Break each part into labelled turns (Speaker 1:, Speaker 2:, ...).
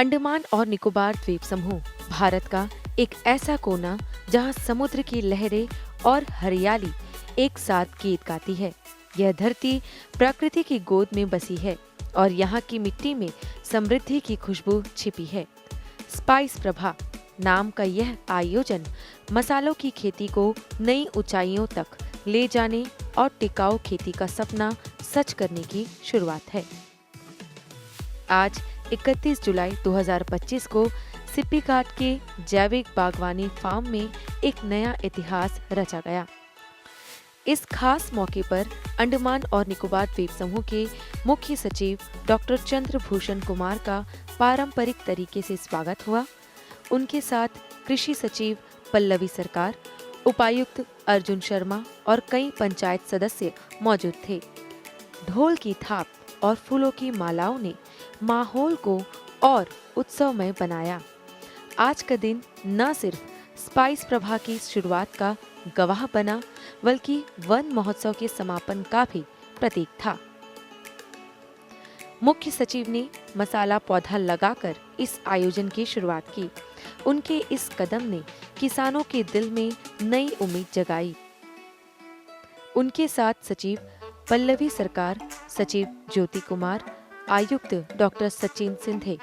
Speaker 1: अंडमान और निकोबार द्वीप समूह भारत का एक ऐसा कोना जहां समुद्र की लहरें और हरियाली एक साथ गीत गाती है। यह धरती प्रकृति की गोद में बसी है और यहाँ की मिट्टी में समृद्धि की खुशबू छिपी है। स्पाइस प्रभा नाम का यह आयोजन मसालों की खेती को नई ऊंचाइयों तक ले जाने और टिकाऊ खेती का सपना सच करने की शुरुआत है। आज 31 जुलाई 2025 को सिप्पी घाट के जैविक बागवानी फार्म में एक नया इतिहास रचा गया। इस खास मौके पर अंडमान और निकोबार द्वीप समूह के मुख्य सचिव डॉक्टर चंद्रभूषण कुमार का पारंपरिक तरीके से स्वागत हुआ। उनके साथ कृषि सचिव पल्लवी सरकार, उपायुक्त अर्जुन शर्मा और कई पंचायत सदस्य मौजूद थे। ढोल की थाप और फूलों की मालाओं ने माहौल को और उत्सवमय बनाया। आज का दिन न सिर्फ स्पाइस प्रभा की शुरुआत का गवाह बना, बल्कि वन महोत्सव के समापन का भी प्रतीक था। मुख्य सचिव ने मसाला पौधा लगाकर इस आयोजन की शुरुआत की। उनके इस कदम ने किसानों के दिल में नई उम्मीद जगाई। उनके साथ सचिव पल्लवी सरकार, सचिव ज्योति कुमार, आयुक्त डॉक्टर सचिन सिंधे,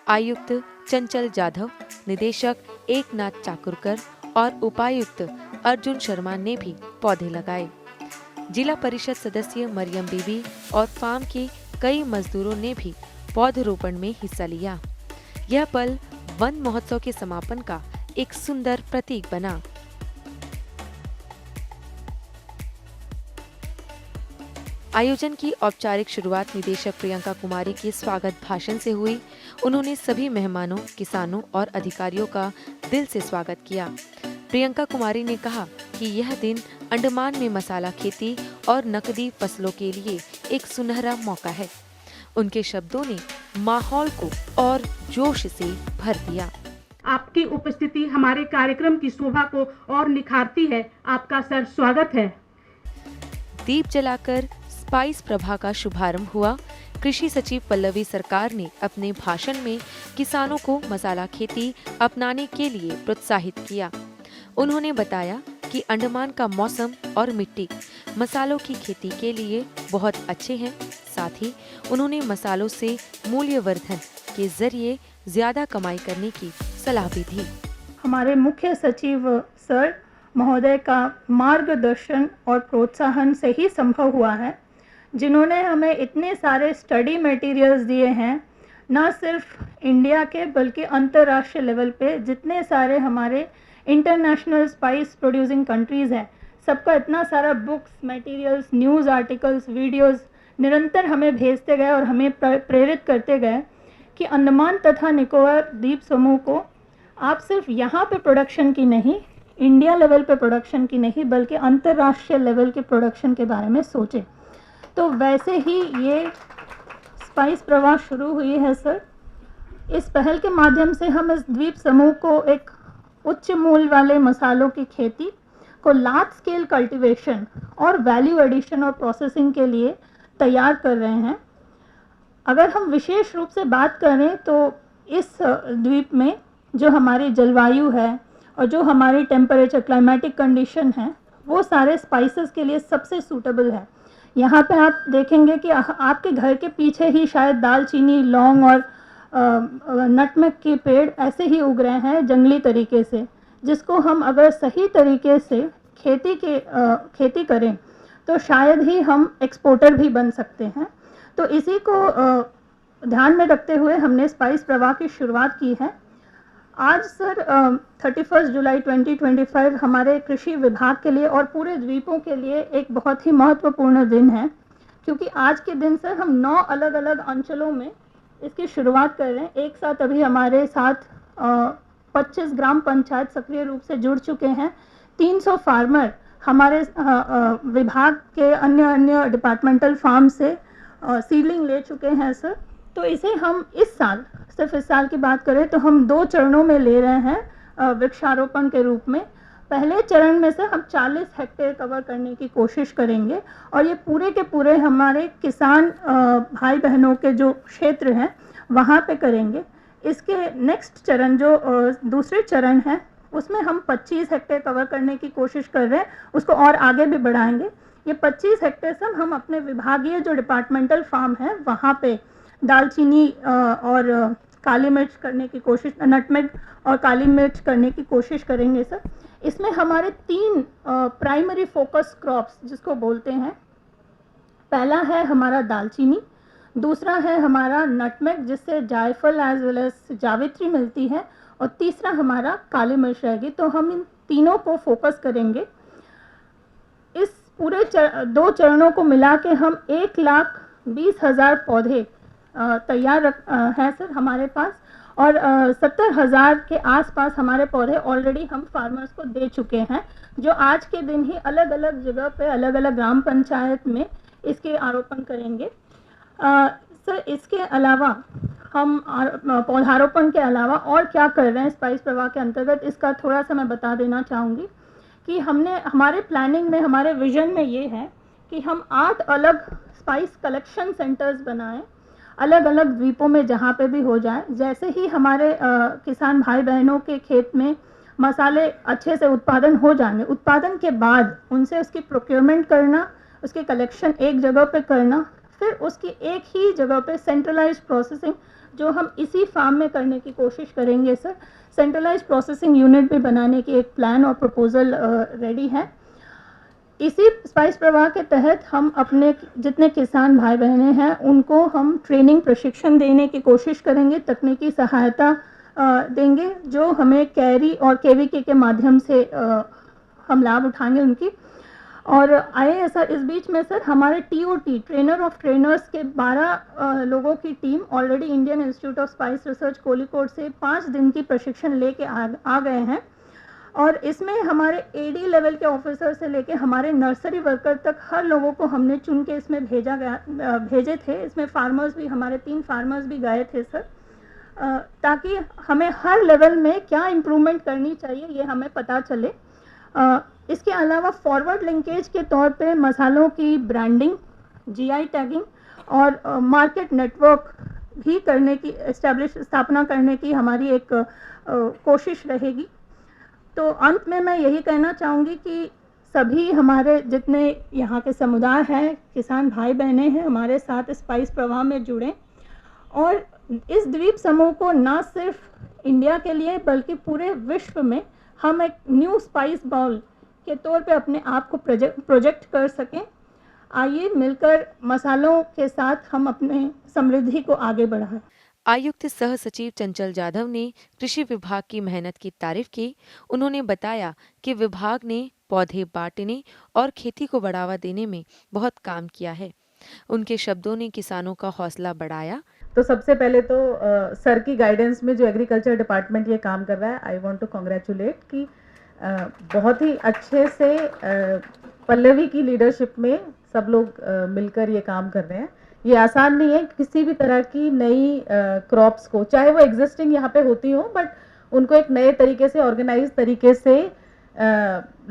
Speaker 1: आयुक्त चंचल जाधव, निदेशक एकनाथ चाकुरकर और उपायुक्त अर्जुन शर्मा ने भी पौधे लगाए। जिला परिषद सदस्य मरियम बीबी और फार्म के कई मजदूरों ने भी पौधरोपण में हिस्सा लिया। यह पल वन महोत्सव के समापन का एक सुंदर प्रतीक बना। आयोजन की औपचारिक शुरुआत निदेशक प्रियंका कुमारी के स्वागत भाषण से हुई। उन्होंने सभी मेहमानों, किसानों और अधिकारियों का दिल से स्वागत किया। प्रियंका कुमारी ने कहा कि यह दिन अंडमान में मसाला खेती और नकदी फसलों के लिए एक सुनहरा मौका है। उनके शब्दों ने माहौल को और जोश से भर दिया।
Speaker 2: आपकी उपस्थिति हमारे कार्यक्रम की शोभा को और निखारती है। आपका सर स्वागत है।
Speaker 1: दीप जलाकर स्पाइस प्रभा का शुभारंभ हुआ। कृषि सचिव पल्लवी सरकार ने अपने भाषण में किसानों को मसाला खेती अपनाने के लिए प्रोत्साहित किया। उन्होंने बताया कि अंडमान का मौसम और मिट्टी मसालों की खेती के लिए बहुत अच्छे हैं। साथ ही उन्होंने मसालों से मूल्यवर्धन के जरिए ज्यादा कमाई करने की सलाह भी दी।
Speaker 3: हमारे मुख्य सचिव सर महोदय का मार्गदर्शन और प्रोत्साहन से ही संभव हुआ है, जिन्होंने हमें इतने सारे स्टडी मटेरियल्स दिए हैं, न सिर्फ इंडिया के बल्कि अंतर्राष्ट्रीय लेवल पे जितने सारे हमारे इंटरनेशनल स्पाइस प्रोड्यूसिंग कंट्रीज़ हैं, सबका इतना सारा books, materials, news articles, videos निरंतर हमें भेजते गए और हमें प्रेरित करते गए कि अंडमान तथा निकोबार द्वीप समूह को आप सिर्फ यहाँ पे प्रोडक्शन की नहीं, इंडिया लेवल पे प्रोडक्शन की नहीं, बल्कि अंतर्राष्ट्रीय लेवल के प्रोडक्शन के बारे में सोचें। तो वैसे ही ये स्पाइस प्रवाह शुरू हुई है सर। इस पहल के माध्यम से हम इस द्वीप समूह को एक उच्च मूल्य वाले मसालों की खेती को लार्ज स्केल कल्टीवेशन और वैल्यू एडिशन और प्रोसेसिंग के लिए तैयार कर रहे हैं। अगर हम विशेष रूप से बात करें तो इस द्वीप में जो हमारी जलवायु है और जो हमारी टेम्परेचर क्लाइमेटिक कंडीशन है, वो सारे स्पाइसेस के लिए सबसे सूटेबल है। यहाँ पे आप देखेंगे कि आपके घर के पीछे ही शायद दालचीनी, लौंग और नटमेग के पेड़ ऐसे ही उग रहे हैं जंगली तरीके से, जिसको हम अगर सही तरीके से खेती करें तो शायद ही हम एक्सपोर्टर भी बन सकते हैं। तो इसी को ध्यान में रखते हुए हमने स्पाइस प्रवाह की शुरुआत की है। आज सर 31 जुलाई 2025 हमारे कृषि विभाग के लिए और पूरे द्वीपों के लिए एक बहुत ही महत्वपूर्ण दिन है, क्योंकि आज के दिन सर हम 9 अलग अलग अंचलों में इसकी शुरुआत कर रहे हैं। एक साथ अभी हमारे साथ 25 ग्राम पंचायत सक्रिय रूप से जुड़ चुके हैं। 300 फार्मर हमारे विभाग के अन्य डिपार्टमेंटल फार्म से सीडलिंग ले चुके हैं सर। तो इसे हम इस साल, सिर्फ इस साल की बात करें तो हम 2 चरणों में ले रहे हैं वृक्षारोपण के रूप में। पहले चरण में से हम 40 हेक्टेयर कवर करने की कोशिश करेंगे और ये पूरे के पूरे हमारे किसान भाई बहनों के जो क्षेत्र हैं वहाँ पे करेंगे। इसके नेक्स्ट चरण जो दूसरे चरण है उसमें हम 25 हेक्टेयर कवर करने की कोशिश कर रहे हैं, उसको और आगे भी बढ़ाएंगे। ये 25 हेक्टेयर से हम अपने विभागीय जो डिपार्टमेंटल फार्म है वहाँ पे दालचीनी और काली मिर्च करने की कोशिश, नटमेग और काली मिर्च करने की कोशिश करेंगे सर। इसमें हमारे 3 प्राइमरी फोकस क्रॉप्स जिसको बोलते हैं, पहला है हमारा दालचीनी, दूसरा है हमारा नटमेग जिससे जायफल एज वेल एज जावित्री मिलती है, और तीसरा हमारा काली मिर्च रहेगी। तो हम इन तीनों को फोकस करेंगे। इस पूरे 2 चरणों को मिला के हम 1,20,000 पौधे तैयार हैं सर हमारे पास, और 70,000 के आसपास हमारे पौधे ऑलरेडी हम फार्मर्स को दे चुके हैं, जो आज के दिन ही अलग अलग जगह पे अलग अलग ग्राम पंचायत में इसके आरोपण करेंगे। सर इसके अलावा हम पौधारोपण के अलावा और क्या कर रहे हैं स्पाइस प्रवाह के अंतर्गत, इसका थोड़ा सा मैं बता देना चाहूँगी कि हमने हमारे प्लानिंग में, हमारे विजन में ये है कि हम 8 अलग स्पाइस कलेक्शन सेंटर्स बनाएं, अलग अलग द्वीपों में जहाँ पे भी हो जाए। जैसे ही हमारे किसान भाई बहनों के खेत में मसाले अच्छे से उत्पादन हो जाएंगे, उत्पादन के बाद उनसे उसकी प्रोक्योरमेंट करना, उसकी कलेक्शन एक जगह पे करना, फिर उसकी एक ही जगह पे सेंट्रलाइज्ड प्रोसेसिंग जो हम इसी फार्म में करने की कोशिश करेंगे सर। सेंट्रलाइज्ड प्रोसेसिंग यूनिट भी बनाने की एक प्लान और प्रपोजल रेडी है। इसी स्पाइस प्रवाह के तहत हम अपने जितने किसान भाई बहनें हैं उनको हम ट्रेनिंग प्रशिक्षण देने की कोशिश करेंगे, तकनीकी सहायता देंगे, जो हमें कैरी और केवीके के माध्यम से हम लाभ उठाएंगे उनकी। और आए सर इस बीच में सर हमारे TOT ट्रेनर ऑफ ट्रेनर्स के 12 लोगों की team already Indian Institute of Spice Research Kozhikode से 5 दिन की प्रशिक्षण लेके आ गए हैं, और इसमें हमारे AD लेवल के ऑफिसर से लेके हमारे नर्सरी वर्कर तक हर लोगों को हमने चुन के इसमें भेजे थे। इसमें फार्मर्स भी, हमारे 3 फार्मर्स भी गए थे सर, ताकि हमें हर लेवल में क्या इम्प्रूवमेंट करनी चाहिए ये हमें पता चले। इसके अलावा फॉरवर्ड लिंकेज के तौर पे मसालों की ब्रांडिंग, GI टैगिंग और मार्केट नेटवर्क भी करने की, स्थापना करने की हमारी एक कोशिश रहेगी। तो अंत में मैं यही कहना चाहूँगी कि सभी हमारे जितने यहाँ के समुदाय हैं, किसान भाई बहनें हैं, हमारे साथ स्पाइस प्रवाह में जुड़ें, और इस द्वीप समूह को न सिर्फ इंडिया के लिए बल्कि पूरे विश्व में हम एक न्यू स्पाइस बाउल के तौर पे अपने आप को प्रोजेक्ट कर सकें। आइए मिलकर मसालों के साथ हम अपने समृद्धि को आगे बढ़ाएं।
Speaker 1: आयुक्त सह सचिव चंचल जाधव ने कृषि विभाग की मेहनत की तारीफ की। उन्होंने बताया कि विभाग ने पौधे बांटने और खेती को बढ़ावा देने में बहुत काम किया है। उनके शब्दों ने किसानों का हौसला बढ़ाया।
Speaker 4: तो सबसे पहले तो सर की गाइडेंस में जो एग्रीकल्चर डिपार्टमेंट ये काम कर रहा है, आई वांट टू कांग्रेचुलेट कि बहुत ही अच्छे से पल्लवी की लीडरशिप में सब लोग मिलकर ये काम कर रहे हैं। ये आसान नहीं है किसी भी तरह की नई क्रॉप्स को, चाहे वो एग्जिस्टिंग यहाँ पे होती हो, बट उनको एक नए तरीके से, ऑर्गेनाइज तरीके से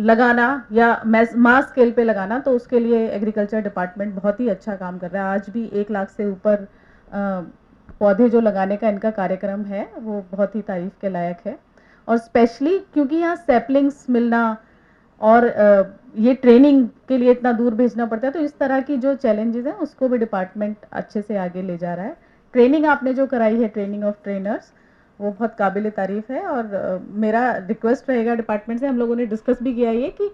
Speaker 4: लगाना या मास स्केल पे लगाना, तो उसके लिए एग्रीकल्चर डिपार्टमेंट बहुत ही अच्छा काम कर रहा है। आज भी 1 लाख से ऊपर पौधे जो लगाने का इनका कार्यक्रम है वो बहुत ही तारीफ के लायक है। और स्पेशली क्योंकि यहाँ सैपलिंग्स मिलना और ये ट्रेनिंग के लिए इतना दूर भेजना पड़ता है, तो इस तरह की जो चैलेंजेस हैं उसको भी डिपार्टमेंट अच्छे से आगे ले जा रहा है। ट्रेनिंग आपने जो कराई है, ट्रेनिंग ऑफ ट्रेनर्स, वो बहुत काबिल तारीफ है। और मेरा रिक्वेस्ट रहेगा डिपार्टमेंट से, हम लोगों ने डिस्कस भी किया ये कि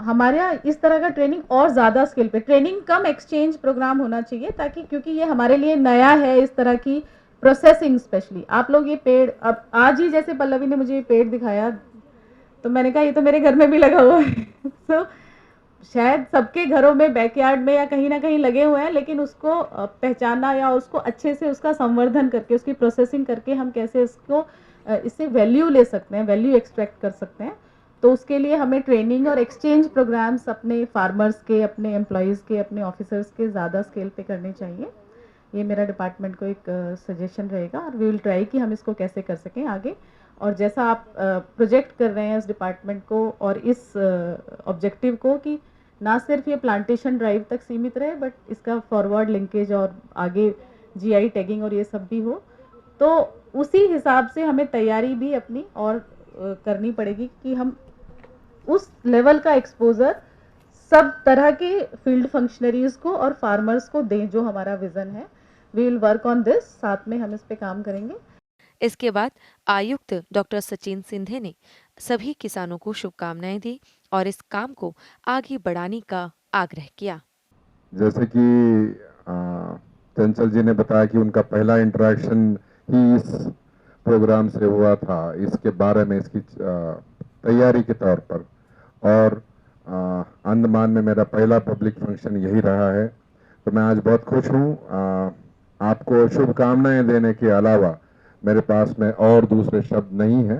Speaker 4: हमारे यहाँ इस तरह का ट्रेनिंग और ज़्यादा स्केल पे, ट्रेनिंग कम एक्सचेंज प्रोग्राम होना चाहिए, ताकि क्योंकि ये हमारे लिए नया है इस तरह की प्रोसेसिंग। स्पेशली आप लोग ये पेड़, अब आज ही जैसे पल्लवी ने मुझे ये पेड़ दिखाया तो मैंने कहा ये तो मेरे घर में भी लगा हुआ है। तो शायद सबके घरों में, बैकयार्ड में या कहीं ना कहीं लगे हुए हैं, लेकिन उसको पहचानना या उसको अच्छे से उसका संवर्धन करके, उसकी प्रोसेसिंग करके हम कैसे इसको इससे वैल्यू ले सकते हैं, वैल्यू एक्सट्रैक्ट कर सकते हैं, तो उसके लिए हमें ट्रेनिंग और एक्सचेंज प्रोग्राम्स अपने फार्मर्स के, अपने एम्प्लॉयज़ के, अपने ऑफिसर्स के ज़्यादा स्केल पे करने चाहिए। ये मेरा डिपार्टमेंट को एक सजेशन रहेगा, और वी विल ट्राई कि हम इसको कैसे कर सकें आगे। और जैसा आप प्रोजेक्ट कर रहे हैं इस डिपार्टमेंट को और इस ऑब्जेक्टिव को कि ना सिर्फ ये प्लांटेशन ड्राइव तक सीमित रहे, बट इसका फॉरवर्ड लिंकेज और आगे GI टैगिंग और ये सब भी हो, तो उसी हिसाब से हमें तैयारी भी अपनी और करनी पड़ेगी कि हम उस लेवल का एक्सपोजर सब तरह के फील्ड फंक्शनरीज को और फार्मर्स को दें जो हमारा विजन है। We will work on this, साथ में हम इस पे काम करेंगे।
Speaker 1: इसके बाद आयुक्त डॉक्टर सचिन सिंधे ने सभी किसानों को शुभकामनाएं दी और इस काम को आगे बढ़ाने का आग्रह किया।
Speaker 5: जैसे कि चंचल जी ने बताया कि उनका पहला इंटरेक्शन ही इस प्रोग्राम से हुआ था, इसके बारे में, इसकी तैयारी के तौर पर, और अंडमान में मेरा पहला पब्लिक फंक्शन यही रहा है। तो मैं आज बहुत खुश हूँ। आपको शुभकामनाएं देने के अलावा मेरे पास में और दूसरे शब्द नहीं है।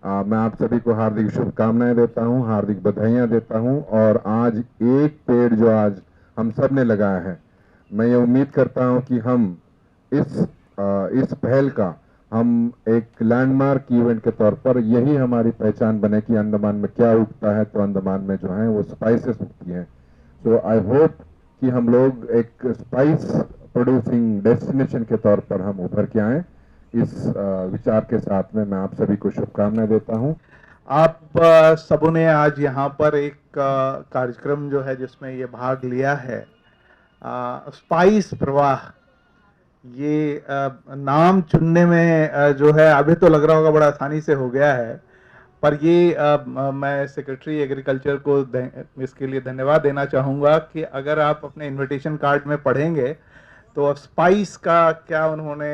Speaker 5: मैं आप सभी को हार्दिक शुभकामनाएं देता हूं, हार्दिक बधाइयां देता हूं। और आज एक पेड़ जो आज हम सब ने लगाया है, मैं ये उम्मीद करता हूं कि हम इस पहल का हम एक लैंडमार्क इवेंट के तौर पर, यही हमारी पहचान बने कि अंडमान में क्या उगता है। तो अंडमान में जो है वो स्पाइसेस उगती हैं। सो आई होप कि हम लोग एक स्पाइस प्रोड्यूसिंग डेस्टिनेशन के तौर पर हम उभर के आए। इस विचार के साथ में मैं आप सभी को शुभकामनाएं देता हूं।
Speaker 6: आप सबों ने आज यहाँ पर एक कार्यक्रम जो है जिसमें ये भाग लिया है, स्पाइस प्रवाह, ये नाम चुनने में जो है अभी तो लग रहा होगा बड़ा आसानी से हो गया है, पर ये मैं सेक्रेटरी एग्रीकल्चर को इसके लिए धन्यवाद देना चाहूँगा कि अगर आप अपने इनविटेशन कार्ड में पढ़ेंगे तो स्पाइस का क्या उन्होंने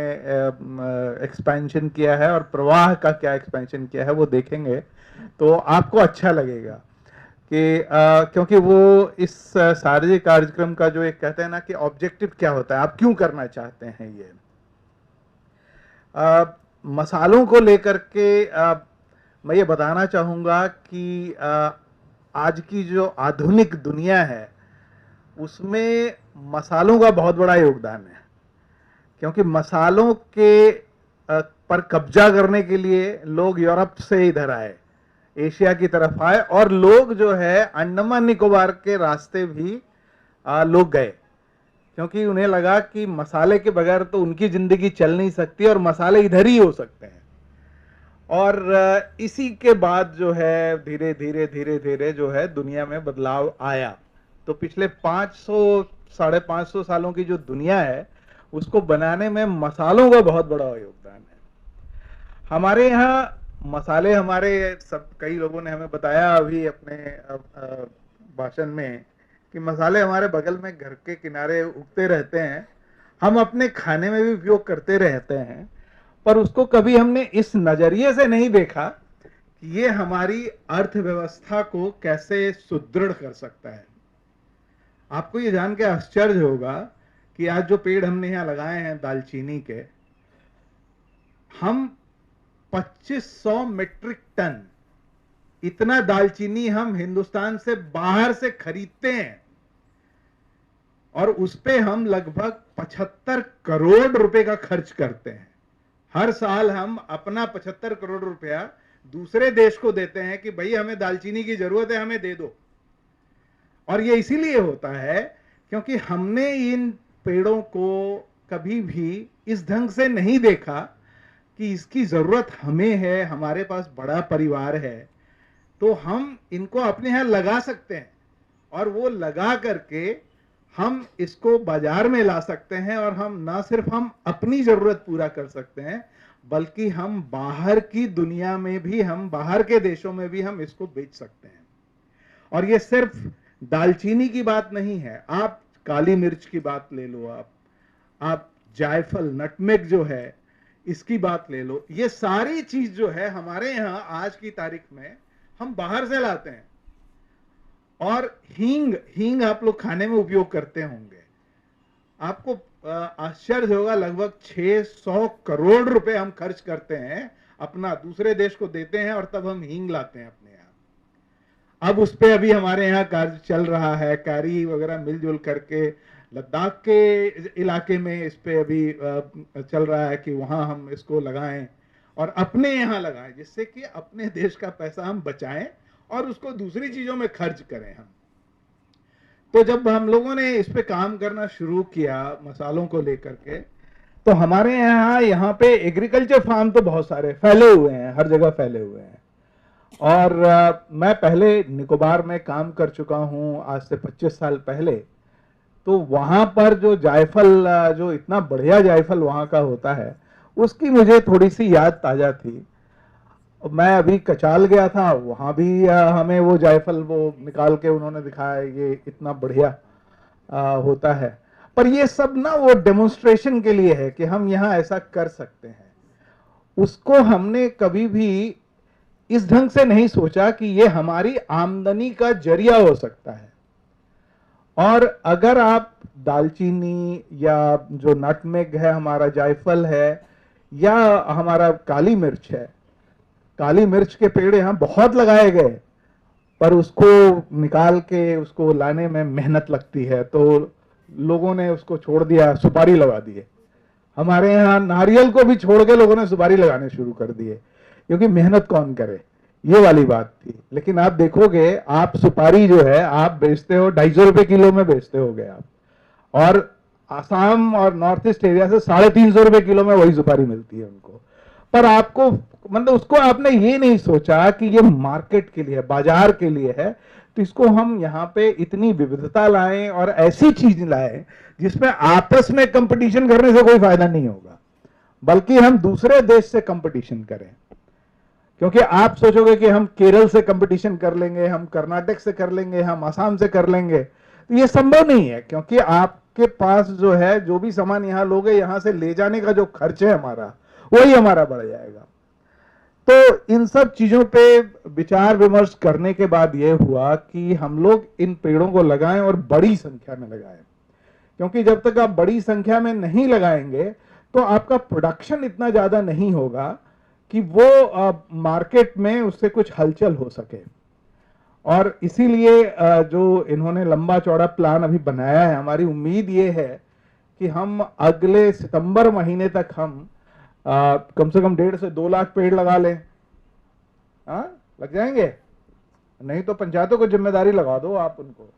Speaker 6: एक्सपेंशन किया है और प्रवाह का क्या एक्सपेंशन किया है वो देखेंगे तो आपको अच्छा लगेगा कि क्योंकि वो इस सारे कार्यक्रम का जो एक कहते हैं ना कि ऑब्जेक्टिव क्या होता है, आप क्यों करना चाहते हैं ये। मसालों को लेकर के मैं ये बताना चाहूँगा कि आज की जो आधुनिक दुनिया है उसमें मसालों का बहुत बड़ा योगदान है, क्योंकि मसालों के पर कब्जा करने के लिए लोग यूरोप से इधर आए, एशिया की तरफ आए, और लोग जो है अंडमान निकोबार के रास्ते भी लोग गए, क्योंकि उन्हें लगा कि मसाले के बगैर तो उनकी जिंदगी चल नहीं सकती और मसाले इधर ही हो सकते हैं। और इसी के बाद जो है धीरे धीरे धीरे धीरे जो है दुनिया में बदलाव आया। तो पिछले 500-550 सालों की जो दुनिया है उसको बनाने में मसालों का बहुत बड़ा योगदान है। हमारे यहाँ मसाले, हमारे सब कई लोगों ने हमें बताया अभी अपने भाषण में कि मसाले हमारे बगल में घर के किनारे उगते रहते हैं, हम अपने खाने में भी उपयोग करते रहते हैं, पर उसको कभी हमने इस नजरिए से नहीं देखा कि ये हमारी अर्थव्यवस्था को कैसे सुदृढ़ कर सकता है। आपको ये जान के आश्चर्य होगा कि आज जो पेड़ हमने यहाँ लगाए हैं दालचीनी के, हम 2500 मीट्रिक टन इतना दालचीनी हम हिंदुस्तान से बाहर से खरीदते हैं और उस पे हम लगभग 75 करोड़ रुपए का खर्च करते हैं। हर साल हम अपना 75 करोड़ रुपया दूसरे देश को देते हैं कि भाई हमें दालचीनी की जरूरत है, हमें दे दो। और ये इसीलिए होता है क्योंकि हमने इन पेड़ों को कभी भी इस ढंग से नहीं देखा कि इसकी जरूरत हमें है, हमारे पास बड़ा परिवार है, तो हम इनको अपने यहाँ लगा सकते हैं और वो लगा करके हम इसको बाजार में ला सकते हैं। और हम ना सिर्फ हम अपनी जरूरत पूरा कर सकते हैं, बल्कि हम बाहर की दुनिया में भी, हम बाहर के देशों में भी हम इसको बेच सकते हैं। और ये सिर्फ दालचीनी की बात नहीं है, आप काली मिर्च की बात ले लो, आप जायफल, नटमेग जो है इसकी बात ले लो, ये सारी चीज जो है हमारे यहाँ आज की तारीख में हम बाहर से लाते हैं। और हींग आप लोग खाने में उपयोग करते होंगे, आपको आश्चर्य होगा, लगभग 600 करोड़ रुपए हम खर्च करते हैं, अपना दूसरे देश को देते हैं और तब हम हींग लाते हैं अपने यहाँ। अब उस पे अभी हमारे यहाँ कार्य चल रहा है, कैरी वगैरह मिलजुल करके लद्दाख के इलाके में इस पे अभी चल रहा है कि वहां हम इसको लगाएं और अपने यहाँ लगाएं, जिससे कि अपने देश का पैसा हम बचाएं और उसको दूसरी चीजों में खर्च करें हम। तो जब हम लोगों ने इस पे काम करना शुरू किया मसालों को लेकर के, तो हमारे यहाँ पे एग्रीकल्चर फार्म तो बहुत सारे फैले हुए हैं, हर जगह फैले हुए हैं। और मैं पहले निकोबार में काम कर चुका हूँ आज से 25 साल पहले। तो वहाँ पर जो जायफल, जो इतना बढ़िया जायफल वहाँ का होता है, उसकी मुझे थोड़ी सी याद ताज़ा थी। मैं अभी कचाल गया था, वहाँ भी हमें वो जायफल वो निकाल के उन्होंने दिखाया ये इतना बढ़िया होता है। पर ये सब ना वो डेमोन्स्ट्रेशन के लिए है कि हम यहाँ ऐसा कर सकते हैं। उसको हमने कभी भी इस ढंग से नहीं सोचा कि ये हमारी आमदनी का जरिया हो सकता है। और अगर आप दालचीनी या जो नटमेग है, हमारा जायफल है, या हमारा काली मिर्च है, काली मिर्च के पेड़ यहाँ बहुत लगाए गए, पर उसको निकाल के उसको लाने में मेहनत लगती है, तो लोगों ने उसको छोड़ दिया, सुपारी लगा दिए। हमारे यहाँ नारियल को भी छोड़ के लोगों ने सुपारी लगाने शुरू कर दिए, क्योंकि मेहनत कौन करे, ये वाली बात थी। लेकिन आप देखोगे, आप सुपारी जो है आप बेचते हो 250 रुपए किलो में बेचते होगे आप, और आसाम और नॉर्थ ईस्ट एरिया से 350 रुपए किलो में वही सुपारी मिलती है उनको। पर आपको मतलब उसको आपने ये नहीं सोचा कि ये मार्केट के लिए, बाजार के लिए है। तो इसको हम यहाँ पे इतनी विविधता लाएं और ऐसी चीज लाएं जिसमें आपस में कंपटीशन करने से कोई फायदा नहीं होगा, बल्कि हम दूसरे देश से कंपटीशन करें। क्योंकि आप सोचोगे कि हम केरल से कंपटीशन कर लेंगे, हम कर्नाटक से कर लेंगे, हम असम से कर लेंगे, तो ये संभव नहीं है। क्योंकि आपके पास जो है, जो भी सामान यहाँ लोगे, यहाँ से ले जाने का जो खर्च है हमारा, वही हमारा बढ़ जाएगा। तो इन सब चीजों पे विचार विमर्श करने के बाद यह हुआ कि हम लोग इन पेड़ों को लगाएं और बड़ी संख्या में लगाएं। क्योंकि जब तक आप बड़ी संख्या में नहीं लगाएंगे तो आपका प्रोडक्शन इतना ज्यादा नहीं होगा कि वो मार्केट में उससे कुछ हलचल हो सके। और इसीलिए जो इन्होंने लंबा चौड़ा प्लान अभी बनाया है, हमारी उम्मीद ये है कि हम अगले सितंबर महीने तक हम कम से कम 1.5 से 2 लाख पेड़ लगा लें। लग जाएंगे? नहीं तो पंचायतों को जिम्मेदारी लगा दो आप उनको।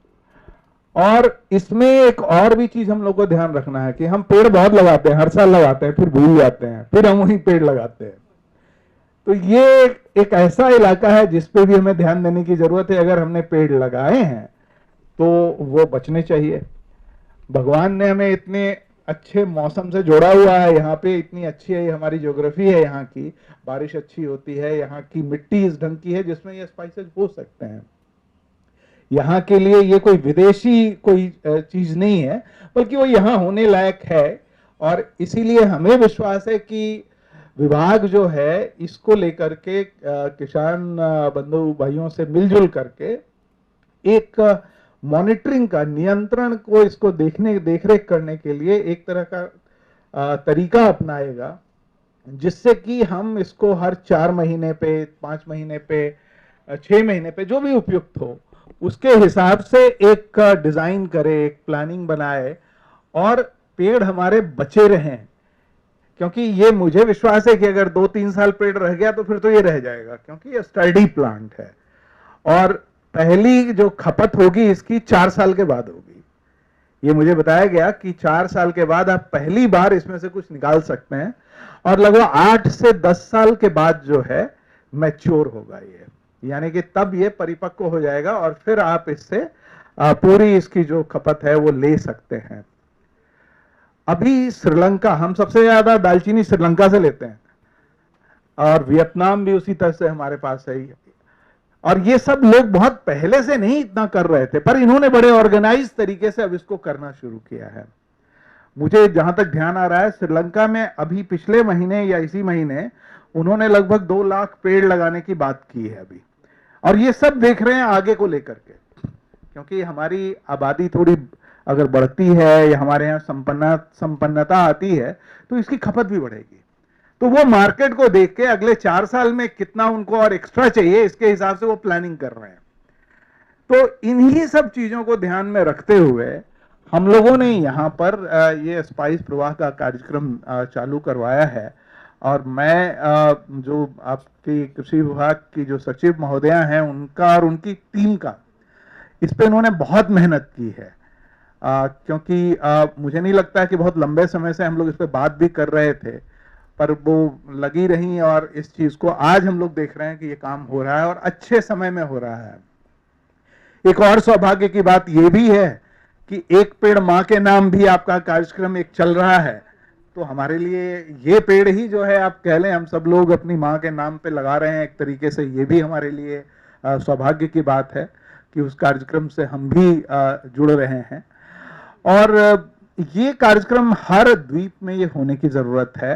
Speaker 6: और इसमें एक और भी चीज हम लोग को ध्यान रखना है कि हम पेड़ बहुत लगाते हैं, हर साल लगाते हैं, फिर भूल जाते हैं, फिर हम वही पेड़ लगाते हैं। तो ये एक ऐसा इलाका है जिसपे भी हमें ध्यान देने की जरूरत है। अगर हमने पेड़ लगाए हैं तो वो बचने चाहिए। भगवान ने हमें इतने अच्छे मौसम से जोड़ा हुआ है, यहाँ पे इतनी अच्छी है हमारी ज्योग्राफी है, यहाँ की बारिश अच्छी होती है, यहाँ की मिट्टी इस ढंग की है जिसमें ये स्पाइसेस हो सकते हैं। यहाँ के लिए ये कोई विदेशी कोई चीज नहीं है, बल्कि वो यहाँ होने लायक है। और इसीलिए हमें विश्वास है कि विभाग जो है इसको लेकर के किसान बंधु भाइयों से मिलजुल करके एक मॉनिटरिंग का, नियंत्रण को, इसको देखरेख करने के लिए एक तरह का तरीका अपनाएगा, जिससे कि हम इसको हर 4 महीने पे, 5 महीने पे, 6 महीने पे, जो भी उपयुक्त हो उसके हिसाब से एक डिजाइन करे, एक प्लानिंग बनाए और पेड़ हमारे बचे रहें। क्योंकि ये मुझे विश्वास है कि अगर 2-3 साल पेड़ रह गया तो फिर तो ये रह जाएगा, क्योंकि ये स्टर्डी प्लांट है। और पहली जो खपत होगी इसकी 4 साल के बाद होगी। ये मुझे बताया गया कि 4 साल के बाद आप पहली बार इसमें से कुछ निकाल सकते हैं, और लगभग 8 से 10 साल के बाद जो है मैच्योर होगा ये, यानी कि तब ये परिपक्व हो जाएगा और फिर आप इससे पूरी इसकी जो खपत है वो ले सकते हैं। अभी श्रीलंका, हम सबसे ज्यादा दालचीनी श्रीलंका से लेते हैं, और वियतनाम भी उसी तरह से हमारे पास है। और ये सब लोग बहुत पहले से नहीं इतना कर रहे थे, पर इन्होंने बड़े ऑर्गेनाइज तरीके से अब इसको करना शुरू किया है। मुझे जहां तक ध्यान आ रहा है, श्रीलंका में अभी पिछले महीने या इसी महीने उन्होंने लगभग 2 लाख पेड़ लगाने की बात की है अभी। और ये सब देख रहे हैं आगे को लेकर के, क्योंकि हमारी आबादी थोड़ी अगर बढ़ती है या हमारे यहाँ संपन्नता आती है तो इसकी खपत भी बढ़ेगी। तो वो मार्केट को देख के अगले 4 साल में कितना उनको और एक्स्ट्रा चाहिए, इसके हिसाब से वो प्लानिंग कर रहे हैं। तो इन्हीं सब चीजों को ध्यान में रखते हुए हम लोगों ने यहाँ पर ये स्पाइस प्रवाह का कार्यक्रम चालू करवाया है। और मैं जो आपकी कृषि विभाग की जो सचिव महोदया हैं उनका और उनकी टीम का, इस पे उन्होंने बहुत मेहनत की है। क्योंकि मुझे नहीं लगता कि बहुत लंबे समय से हम लोग इस पर बात भी कर रहे थे, पर वो लगी रही और इस चीज को आज हम लोग देख रहे हैं कि ये काम हो रहा है और अच्छे समय में हो रहा है। एक और सौभाग्य की बात यह भी है कि एक पेड़ माँ के नाम भी आपका कार्यक्रम एक चल रहा है, तो हमारे लिए ये पेड़ ही जो है आप कह लें हम सब लोग अपनी माँ के नाम पे लगा रहे हैं एक तरीके से, ये भी हमारे लिए सौभाग्य की बात है कि उस कार्यक्रम से हम भी जुड़ रहे हैं। और ये कार्यक्रम हर द्वीप में ये होने की जरूरत है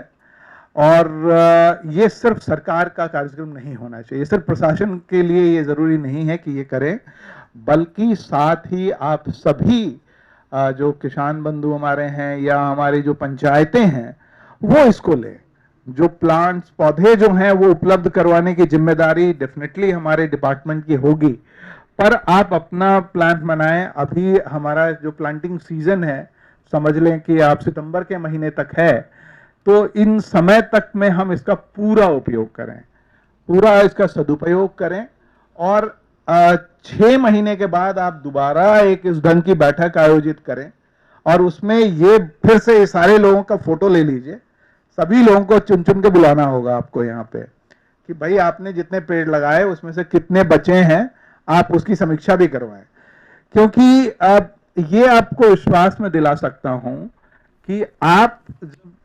Speaker 6: और ये सिर्फ सरकार का कार्यक्रम नहीं होना चाहिए, सिर्फ प्रशासन के लिए ये जरूरी नहीं है कि ये करें, बल्कि साथ ही आप सभी जो किसान बंधु हमारे हैं या हमारी जो पंचायतें हैं वो इसको लें। जो प्लांट्स पौधे जो हैं वो उपलब्ध करवाने की जिम्मेदारी डेफिनेटली हमारे डिपार्टमेंट की होगी, पर आप अपना प्लांट बनाएं। अभी हमारा जो प्लांटिंग सीजन है समझ लें कि आप सितंबर के महीने तक है, तो इन समय तक में हम इसका पूरा उपयोग करें, पूरा इसका सदुपयोग करें और 6 महीने के बाद आप दोबारा एक इस ढंग की बैठक आयोजित करें और उसमें ये फिर से सारे लोगों का फोटो ले लीजिए। सभी लोगों को चुन चुन के बुलाना होगा आपको यहाँ पे कि भाई आपने जितने पेड़ लगाए उसमें से कितने बचे हैं, आप उसकी समीक्षा भी करवाएं। क्योंकि अब ये आपको विश्वास में दिला सकता हूं कि आप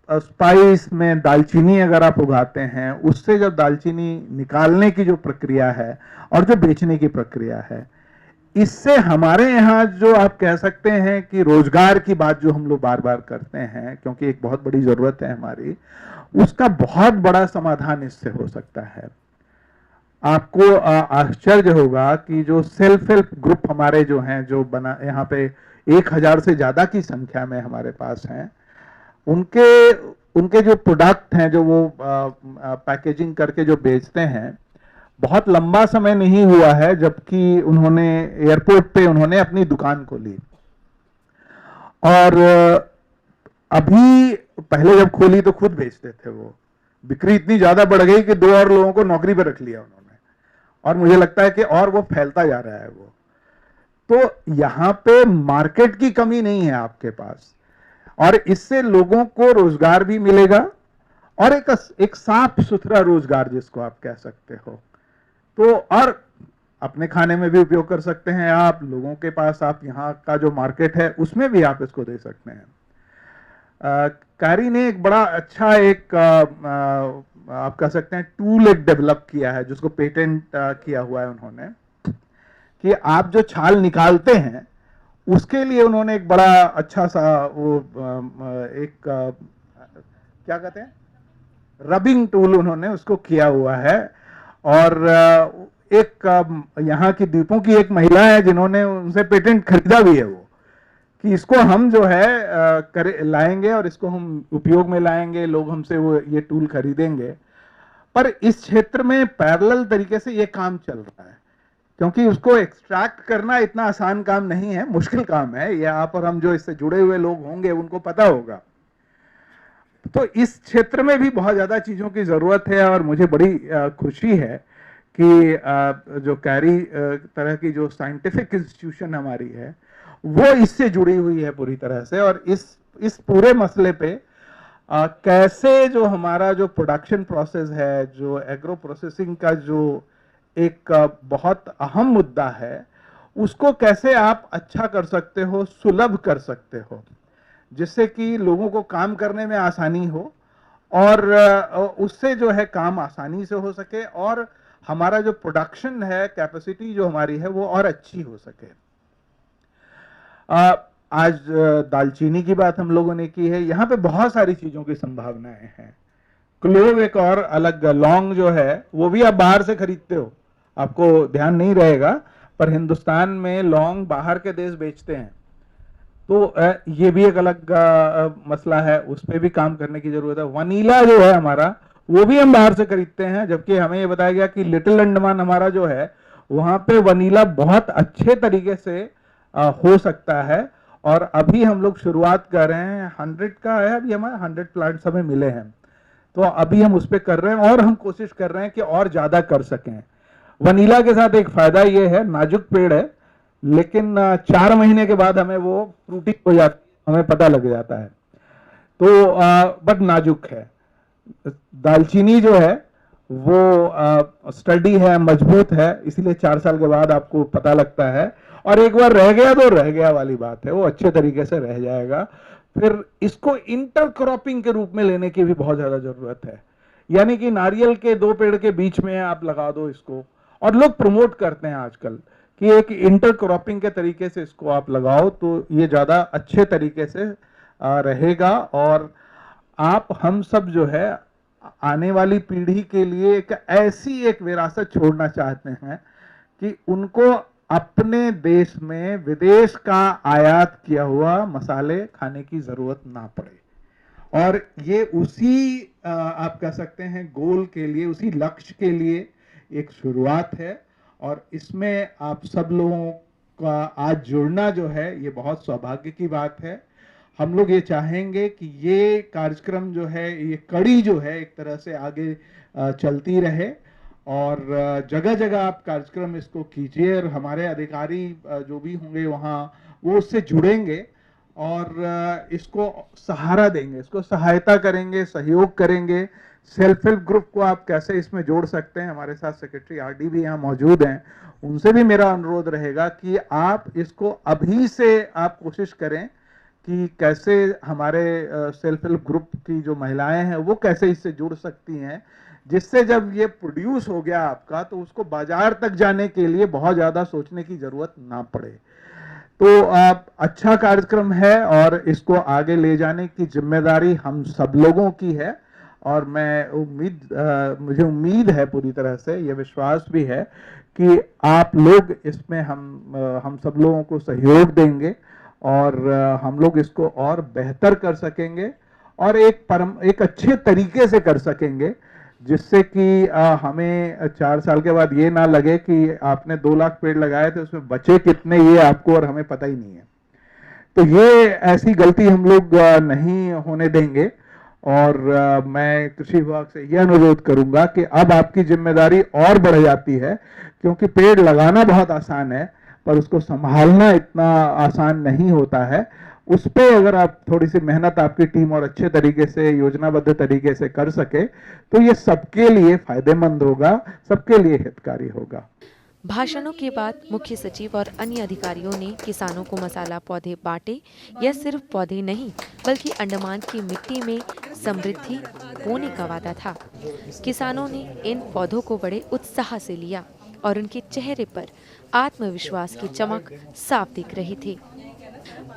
Speaker 6: स्पाइस में दालचीनी अगर आप उगाते हैं, उससे जब दालचीनी निकालने की जो प्रक्रिया है और जो बेचने की प्रक्रिया है, इससे हमारे यहाँ जो आप कह सकते हैं कि रोजगार की बात जो हम लोग बार बार करते हैं, क्योंकि एक बहुत बड़ी जरूरत है हमारी, उसका बहुत बड़ा समाधान इससे हो सकता है। आपको आश्चर्य होगा कि जो सेल्फ हेल्प ग्रुप हमारे जो हैं, जो बना यहाँ पे 1000 से ज्यादा की संख्या में हमारे पास हैं, उनके जो प्रोडक्ट हैं जो वो पैकेजिंग करके जो बेचते हैं, बहुत लंबा समय नहीं हुआ है जबकि उन्होंने एयरपोर्ट पे उन्होंने अपनी दुकान खोली और अभी पहले जब खोली तो खुद बेचते थे, वो बिक्री इतनी ज्यादा बढ़ गई कि 2 और लोगों को नौकरी पर रख लिया उन्होंने और मुझे लगता है कि और वो फैलता जा रहा है वो। तो यहां पे मार्केट की कमी नहीं है आपके पास और इससे लोगों को रोजगार भी मिलेगा और एक साफ सुथरा रोजगार जिसको आप कह सकते हो, तो और अपने खाने में भी उपयोग कर सकते हैं आप, लोगों के पास आप यहाँ का जो मार्केट है उसमें भी आप इसको दे सकते हैं। कैरी ने एक बड़ा अच्छा एक आप कह सकते हैं टूल एक डेवलप किया है जिसको पेटेंट किया हुआ है उन्होंने, कि आप जो छाल निकालते हैं उसके लिए उन्होंने एक बड़ा अच्छा सा वो एक क्या कहते हैं रबिंग टूल उन्होंने उसको किया हुआ है। और एक यहाँ की द्वीपों की एक महिला है जिन्होंने उनसे पेटेंट खरीदा भी है, वो कि इसको हम जो है लाएंगे और इसको हम उपयोग में लाएंगे, लोग हमसे वो ये टूल खरीदेंगे। पर इस क्षेत्र में पैरेलल तरीके से ये काम चल रहा है, क्योंकि उसको एक्सट्रैक्ट करना इतना आसान काम नहीं है, मुश्किल काम है। ये आप और हम जो इससे जुड़े हुए लोग होंगे उनको पता होगा। तो इस क्षेत्र में भी बहुत ज्यादा चीजों की जरूरत है और मुझे बड़ी खुशी है कि जो कैरी तरह की जो साइंटिफिक इंस्टीट्यूशन हमारी है वो इससे जुड़ी हुई है पूरी तरह से, और इस पूरे मसले पे कैसे जो हमारा जो प्रोडक्शन प्रोसेस है, जो एग्रो प्रोसेसिंग का जो एक बहुत अहम मुद्दा है, उसको कैसे आप अच्छा कर सकते हो, सुलभ कर सकते हो, जिससे कि लोगों को काम करने में आसानी हो और उससे जो है काम आसानी से हो सके और हमारा जो प्रोडक्शन है, कैपेसिटी जो हमारी है वो और अच्छी हो सके। आज दालचीनी की बात हम लोगों ने की है, यहाँ पे बहुत सारी चीजों की संभावनाएं हैं। क्लोव एक और अलग, लौंग जो है वो भी आप बाहर से खरीदते हो, आपको ध्यान नहीं रहेगा, पर हिंदुस्तान में लौंग बाहर के देश बेचते हैं, तो ये भी एक अलग मसला है, उस पर भी काम करने की जरूरत है। वनीला जो है हमारा वो भी हम बाहर से खरीदते हैं, जबकि हमें ये बताया गया कि लिटिल अंडमान हमारा जो है वहां पे वनीला बहुत अच्छे तरीके से हो सकता है और अभी हम लोग शुरुआत कर रहे हैं। 100 का है अभी हमारे, 100 प्लांट्स हमें मिले हैं, तो अभी हम उस पर कर रहे हैं और हम कोशिश कर रहे हैं कि और ज्यादा कर सकें। वनीला के साथ एक फायदा ये है, नाजुक पेड़ है, लेकिन 4 महीने के बाद हमें वो फ्रूटी हो जाती, हमें पता लग जाता है। तो बट नाजुक है दालचीनी जो है, वो स्टडी है, मजबूत है, इसीलिए 4 साल के बाद आपको पता लगता है। और एक बार रह गया तो रह गया वाली बात है, वो अच्छे तरीके से रह जाएगा। फिर इसको इंटरक्रॉपिंग के रूप में लेने की भी बहुत ज्यादा जरूरत है, यानी कि नारियल के 2 पेड़ के बीच में आप लगा दो इसको, और लोग प्रमोट करते हैं आजकल कि एक इंटरक्रॉपिंग के तरीके से इसको आप लगाओ तो ये ज्यादा अच्छे तरीके से रहेगा। और आप हम सब जो है आने वाली पीढ़ी के लिए एक ऐसी एक विरासत छोड़ना चाहते हैं कि उनको अपने देश में विदेश का आयात किया हुआ मसाले खाने की जरूरत ना पड़े। और ये उसी आप कह सकते हैं गोल के लिए, उसी लक्ष्य के लिए एक शुरुआत है। और इसमें आप सब लोगों का आज जुड़ना जो है ये बहुत सौभाग्य की बात है। हम लोग ये चाहेंगे कि ये कार्यक्रम जो है, ये कड़ी जो है एक तरह से आगे चलती रहे, और जगह जगह आप कार्यक्रम इसको कीजिए, और हमारे अधिकारी जो भी होंगे वहाँ वो उससे जुड़ेंगे और इसको सहारा देंगे, इसको सहायता करेंगे, सहयोग करेंगे। सेल्फ हेल्प ग्रुप को आप कैसे इसमें जोड़ सकते हैं, हमारे साथ सेक्रेटरी आरडी भी यहाँ मौजूद हैं, उनसे भी मेरा अनुरोध रहेगा कि आप इसको अभी से आप कोशिश करें कि कैसे हमारे सेल्फ हेल्प ग्रुप की जो महिलाएं हैं वो कैसे इससे जुड़ सकती हैं, जिससे जब ये प्रोड्यूस हो गया आपका तो उसको बाजार तक जाने के लिए बहुत ज़्यादा सोचने की ज़रूरत ना पड़े। तो अच्छा कार्यक्रम है और इसको आगे ले जाने की जिम्मेदारी हम सब लोगों की है। और मैं मुझे उम्मीद है पूरी तरह से, ये विश्वास भी है कि आप लोग इसमें हम सब लोगों को सहयोग देंगे और हम लोग इसको और बेहतर कर सकेंगे और एक अच्छे तरीके से कर सकेंगे, जिससे कि हमें 4 साल के बाद ये ना लगे कि आपने 2 लाख पेड़ लगाए थे, उसमें बचे कितने ये आपको और हमें पता ही नहीं है। तो ये ऐसी गलती हम लोग नहीं होने देंगे। और मैं कृषि विभाग से यह अनुरोध करूंगा कि अब आपकी जिम्मेदारी और बढ़ जाती है, क्योंकि पेड़ लगाना बहुत आसान है पर उसको संभालना इतना आसान नहीं होता है। उस पे अगर आप थोड़ी सी मेहनत आपकी टीम और अच्छे तरीके से योजनाबद्ध तरीके से कर सके तो ये सबके लिए फायदेमंद होगा, सबके लिए हितकारी होगा।
Speaker 1: भाषणों के बाद मुख्य सचिव और अन्य अधिकारियों ने किसानों को मसाला पौधे बांटे। यह सिर्फ पौधे नहीं बल्कि अंडमान की मिट्टी में समृद्धि बोने का वादा था। किसानों ने इन पौधों को बड़े उत्साह से लिया और उनके चेहरे पर आत्मविश्वास की चमक साफ दिख रही थी।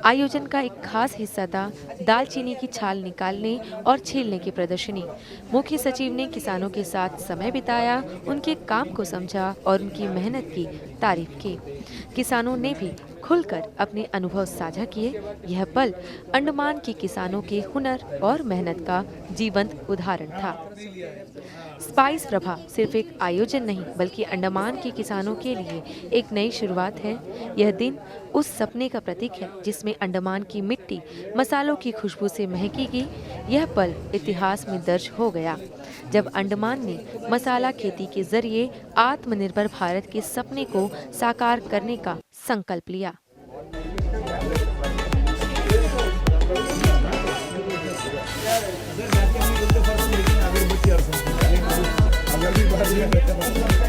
Speaker 1: आयोजन का एक खास हिस्सा था दालचीनी की छाल निकालने और छीलने की प्रदर्शनी। मुख्य सचिव ने किसानों के साथ समय बिताया, उनके काम को समझा और उनकी मेहनत की तारीफ की। किसानों ने भी खुलकर अपने अनुभव साझा किए। यह पल अंडमान के किसानों के हुनर और मेहनत का जीवंत उदाहरण था। स्पाइस प्रभा सिर्फ एक आयोजन नहीं बल्कि अंडमान के किसानों के लिए एक नई शुरुआत है। यह दिन उस सपने का प्रतीक है जिसमें अंडमान की मिट्टी मसालों की खुशबू से महकेगी। यह पल इतिहास में दर्ज हो गया जब अंडमान ने मसाला खेती के जरिए आत्मनिर्भर भारत के सपने को साकार करने का संकल्प लिया।
Speaker 7: अगर भी